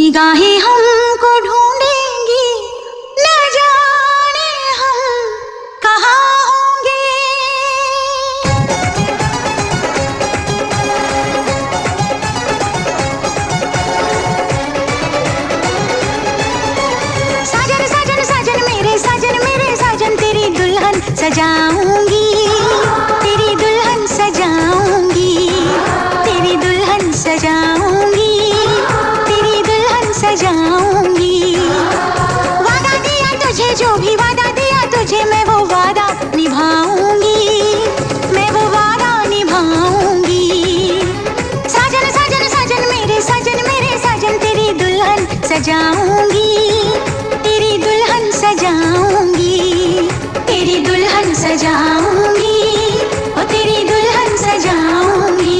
निगाहें हमको ढूंढेंगी, न जाने हम कहाँ होंगे। साजन साजन साजन मेरे साजन तेरी दुल्हन सजाऊंगी, तेरी दुल्हन सजाऊंगी, तेरी दुल्हन सजाऊंगी, सजाऊंगी। वादा दिया तुझे, जो भी वादा दिया तुझे, मैं वो वादा निभाऊंगी, मैं वो वादा निभाऊंगी। साजन साजन साजन मेरे साजन तेरी दुल्हन सजाऊंगी, तेरी दुल्हन सजाऊंगी, तेरी दुल्हन सजाऊंगी, ओ तेरी दुल्हन सजाऊंगी।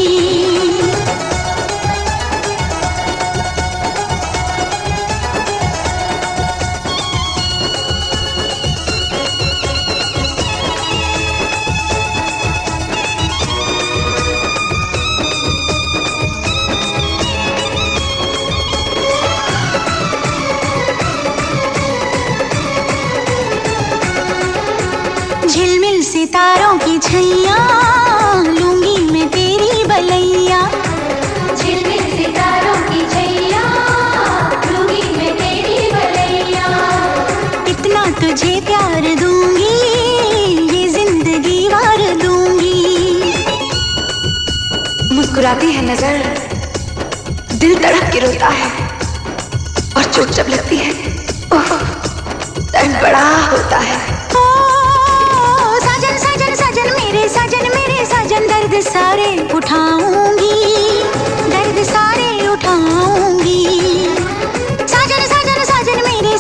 झिलमिल सितारों की छैया लूंगी मैं तेरी बलैया, झिलमिल सितारों की छैया लूंगी मैं तेरी बलैया। इतना तुझे प्यार दूंगी, ये जिंदगी वार दूंगी। मुस्कुराती है नजर, दिल तड़प के रोता है, और चोट जब लगती है ओह दर्द बड़ा होता है। मेरे साजन दर्द सारे उठाऊंगी, दर्द सारे उठाऊंगी। साजन साजन साजन मेरे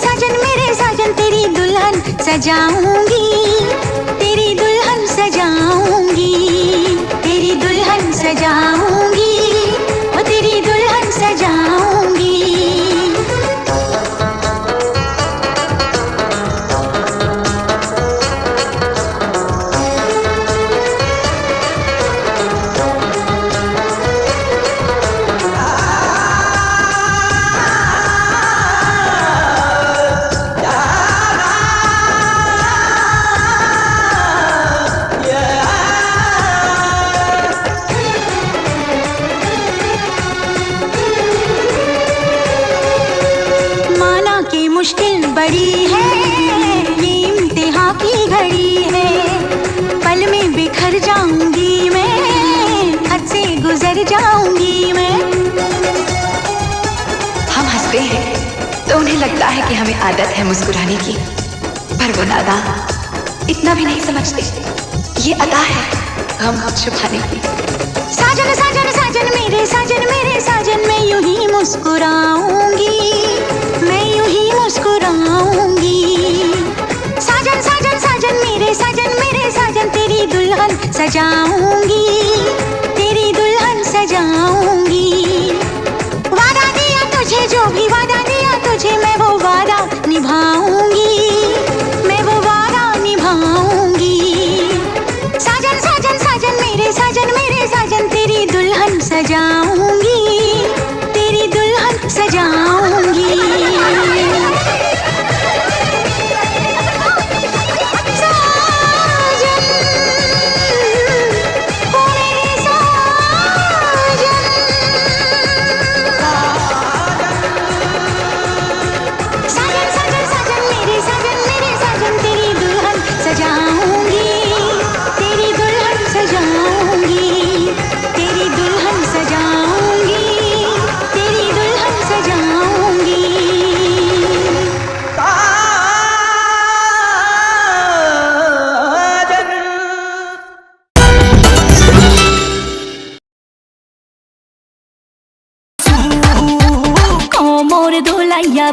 साजन तेरी दुल्हन सजाऊंगी, तेरी दुल्हन सजाऊंगी, तेरी दुल्हन सजाऊंगी, ओ तेरी दुल्हन सजाऊंगी। मुश्किल बड़ी है, ये इम्तिहान की घड़ी है, पल में बिखर जाऊंगी मैं, हद से गुजर जाऊंगी मैं। हम हंसते हैं तो उन्हें लगता है कि हमें आदत है मुस्कुराने की, पर वो नादान इतना भी नहीं समझते ये अदा है गम छुपाने की। साजन साजन साजन मेरे साजन मैं यूं ही मुस्कुराऊंगी, मैं यूं ही मुस्कुराऊंगी। साजन साजन साजन मेरे साजन तेरी दुल्हन सजाऊंगी, तेरी दुल्हन सजाऊंगी। वादा दिया तुझे, जो भी वादा दिया तुझे, मैं वो वादा निभाऊंगी, मैं वो वादा निभाऊंगी। साजन साजन साजन मेरे साजन तेरी दुल्हन सजाऊंगी, तेरी दुल्हन सजाऊंगी।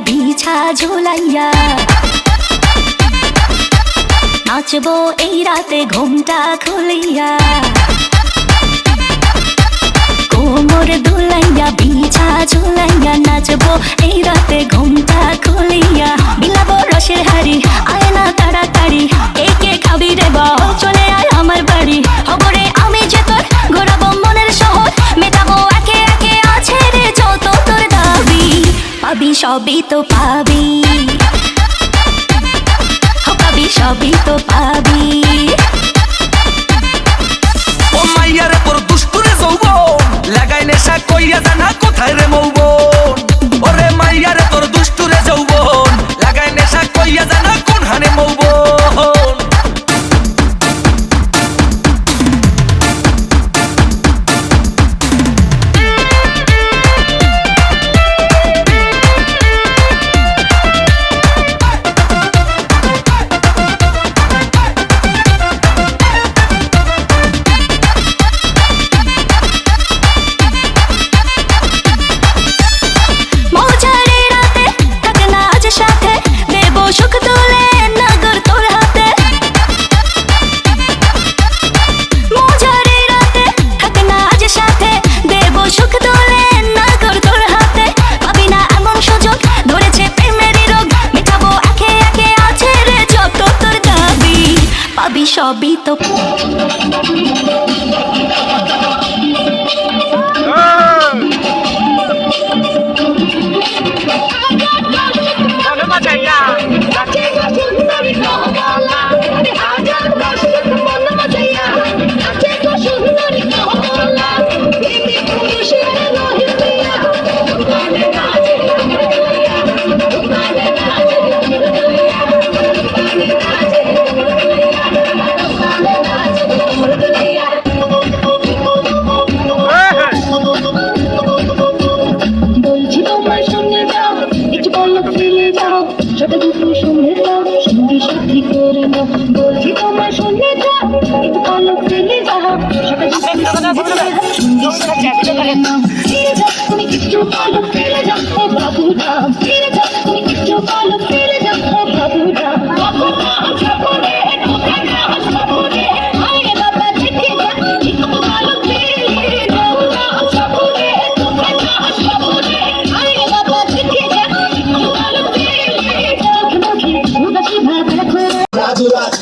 বিছা ঝুলাইয়া নাচবো এই রাতে ঘুমটা খুলিয়া, কোমর দুলাইয়া বিছা ঝুলাইয়া নাচবো এই রাতে ঘুমটা খুলিয়া। বিলাবো রসের হাড়ি আয় না তাড়াতাড়ি, একে খাবি রে বল চলে আয় আমার বাড়ি। খবরে আমি যে তোর ঘোরাবো মনের শহর, মেটাবো একে একে আছে রে যত তোর দাবি। পাবি সবই তো পাবি, পাবি সবই তো পাবি। ও মাইয়ারে তোর দুষ্টুরে যৌবন লাগাই নেশা কইয়া জানা কোথায় রে মৌবন। ওরে মাইয়ারে তোর দুষ্টুরে যৌবন লাগাই নেশা কইয়া জানা কোন হানে মৌবন। সবই তো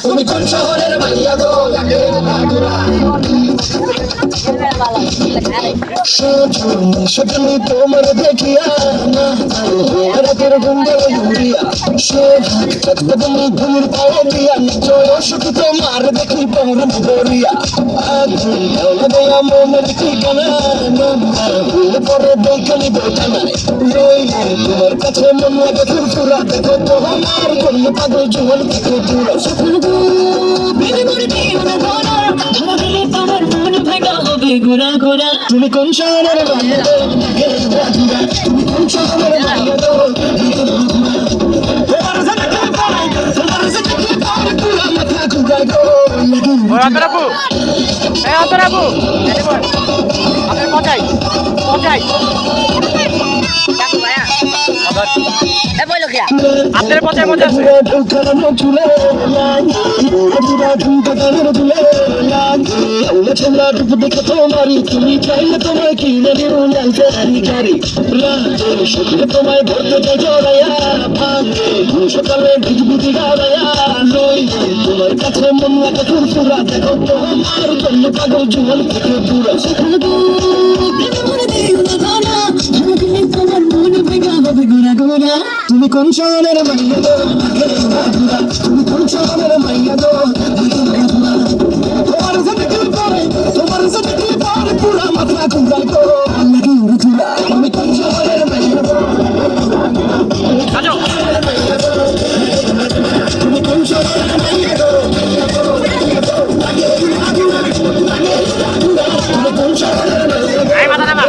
তুমি কোন শহরের মাইয়া গো লাগে সজনী তোমার দেখিয়া না রাতের গুন্ডে ইউরিয়া তুমি ঘুর পায়ে দিয়া চয় সুখ তোমার দেখি পর ভরিয়া দেয়া মনের ঠিকানা পরে দেখানি বোঝা নাই তোমার কাছে মন লাগে ফুরফুরা দেখো তোমার কোন পাগল জীবন দেখো পুরা ঘোরা ঘোরা তুমি কোন শহরের কোন শহরের মাথা ঘুরাই গো অন্তরাবু এই অন্তরাবু এই বল আপনার পচাই দেখো ভাইয়া আবার এ বলো কি আপনার পচাই আছে তুমি চাইলে তোমায় কিনে দেবো তোমায় ধরতে চাই জড়াইয়া ভাঙে সকালে ভিজবুতি গাড়াইয়া নই তোমার কাছে মন লাগে ফুরফুরা দেখো তোমার জন্য পাগল জীবন থেকে দূরা তুমি কোন শহরের মাইয়া গো তুমি কোন শহরের মাইয়া গো তোমার সাথে পুরা মাথা কুমড়া করো আমি কি উড়ুলা তুমি কোন শহরের মাইয়া গো তুমি কোন শহরের মাইয়া গো তুমি কোন শহরের মাইয়া গো এই মাথা নামা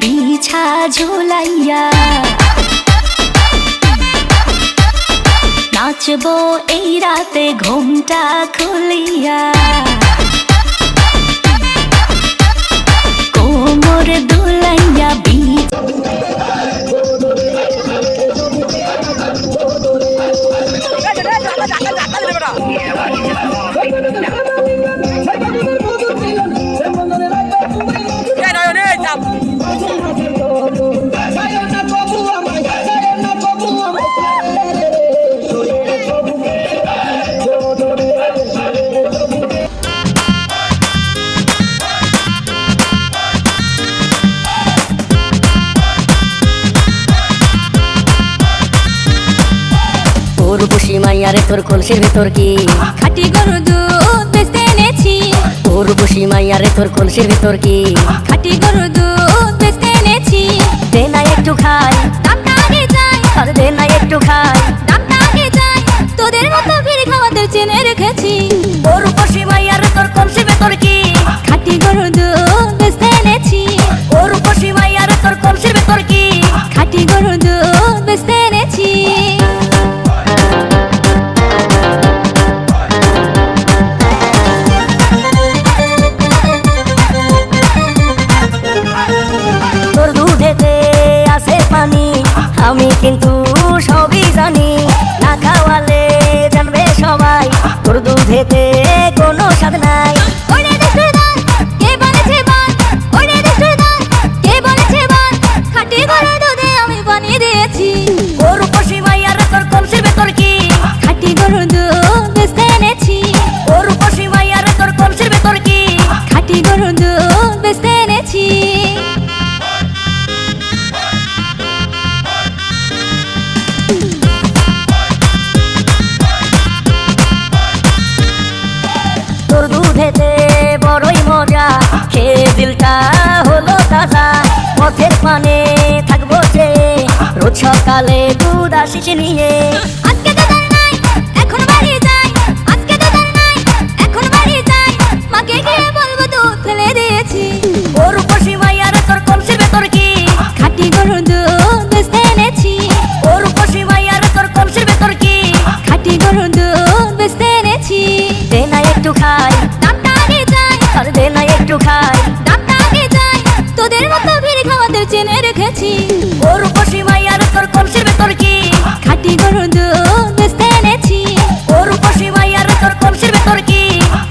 বিছা ঝুলাইয়া নাচবো এই রাতে ঘুমটা খুলিয়া কোমর দুলাইয়া উর্বশী মাইয়ারে তোর কলসির ভিতর কি খাটি গরু দুধ বেচতে এনেছি উর্বশী মাইয়ারে তোর কলসির ভিতর কি খাটি গরু দুধ বেচতে এনেছি দে না একটু খাই দামটা আগে যায় আর দে না একটু খাই দামটা আগে যায় তোদের মতো ভিড় খাওয়াতে চেনে রেখেছি উর্বশী মাইয়ারে তোর কলসির ভিতর কি খাটি গরু দুধ বেচতে এনেছি উর্বশী মাইয়ারে তোর কলসির ভিতর কি খাটি গরু দুধ বেচতে এনেছি তোর দুধেতে আছে পানি আমি কিন্তু সবই জানি না খাওয়ালে জানবে সবাই তোর দুধেতে কোনো স্বাদ নাই ওরে দেশের দান কে বলেছে বান ওরে দেশের দান কে বলেছে বান খাটি গরু দুধে আমি বানিয়ে দিয়েছি উর্বশী মাইয়ারে তোর কলসির ভিতর কি খাটি গরু দুধ বেচতে এনেছি উর্বশী মাইয়ারে তোর কলসির ভিতর কি খাটি গরু দুধ বেচতে এনেছি তোর দুধেতে বড়ই মজা খেয়ে দিলটা হলো তাজা পথের পানে থাকবো যে রোজ সকালে দুধ আসিস নিয়ে আজকে তো দান নাই এখন বাড়ি যাই আজকে তো দান নাই এখন বাড়ি যাই মাকে গিয়ে বলবো দুধ ফেলে দিয়েছি উর্বশী মাইয়ারে তোর কলসির ভেতর কি খাটি গরু দুধ বেচতে এনেছি উর্বশী মাইয়ারে তোর কলসির ভেতর কি খাটি গরু দুধ বেচতে এনেছি দে না একটু খাই দামটা আগে যায় আর দে না একটু খাই দামটা আগে যায় তোদের মতো ভিড় খাওয়াতে চেনে রেখেছি উর্বশী মাইয়ারে তোর কলসির ভেতর কি খাটি গরু দুধ বেচতে এনেছি উর্বশী মাইয়ারে তোর কলসির ভেতর কি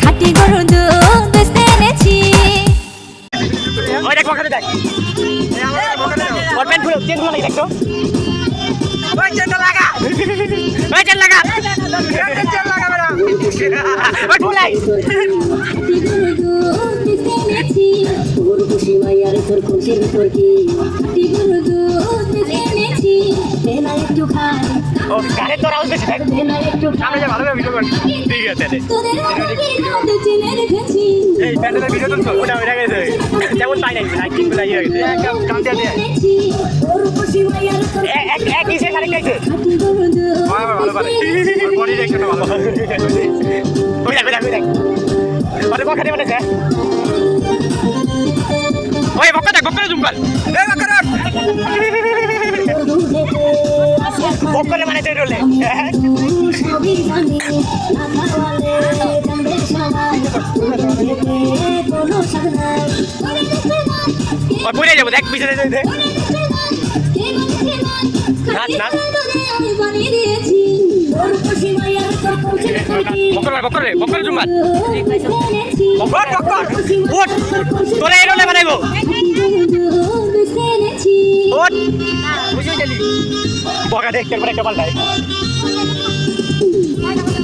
খাটি গরু দুধ বেচতে এনেছি ওই দেখ পকেটে দেখ ওর প্যান্ট খুলে চেন খুলে লাগি দেখতো ওই চেনটা লাগা ওই চেন লাগা চেন লাগা বেটা ওই খুলাই খাটি গরু দুধ বেচতে এনেছি খুশি মাইয়ার তোর খুশির ভিতর কি খাটি গরু দুধ মিশে এনেছি দে না একটু খাই ও গানে তোর আউট বেশি দেখ দে না একটু আমরা যে ভালো ভিডিও করি ঠিক আছে তোদের মতো চিনে রেখেছি এই প্যান্ডেলের ভিডিও তো ওটা হয়ে গেছে যেমন তাই নাই লাইটিং গুলো ইয়ে হয়েছে কাম দিয়ে দিয়ে এনেছি তোর খুশি মাইয়ার তোর এক কিসে খালি খাইছে খাটি গরু দুধ ভালো পারে বডি দেখছো না ভালো ওই দেখ ওই দেখ আরে বকা দেবে না স্যার ওই বকা দেখ বকা জুম কর এই বকা দেখ বকা মানে তুই রলে সবই জানি না খাওয়ালে কান্দে সবাই কোনো সাথ নাই ওই পড়ে যাবো দেখ পিছনে দেখ নাচ নাচ আমি বানিয়ে দিয়েছি তোর খুশি মাইয়ার তোর খুশির ভিতর কি বকর জুম কর এনেছি বকর বকর ওট তোরে এই রলে বানাইবো এনেছি ওট বুঝে গেলি বকা দেখ কেমন একটা পাল্টাই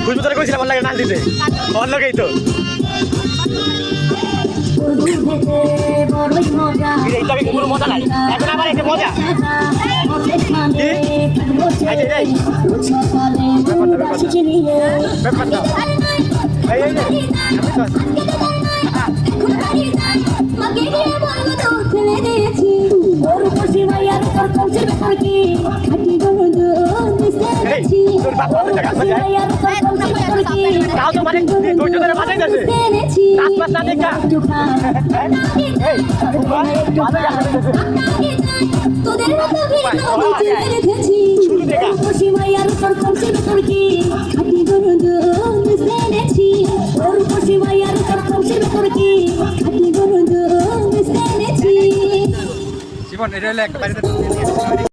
খুশবু তোরে কইছিলাম ভালো লাগে নাচ দিতে ভালো লাগেই তো তোর দুধেতে বড়ই মজা এইটা আমি কোনো মজা নাই এখন আবার এসে মজা ব্যাপারটা এই এই মাকে গিয়ে বলবো তো ফেলে দিয়েছি খাটি গরু দুধ এনেছি তোর বাবা টাকা আছে তাও তো মানে ধৈর্য ধরে বাজাই যাচ্ছে এনেছি আশপাশ না দেখা তোদের মতো ভিড় রেখেছি খুশি মাইয়ার তোর খুশির ভিতর কি খাটি গরু দুধ এনেছি তোর খুশি মাইয়ার তোর খুশির ভিতর কি খাটি গরু দুধ এনেছি জীবন এটা হলো একটা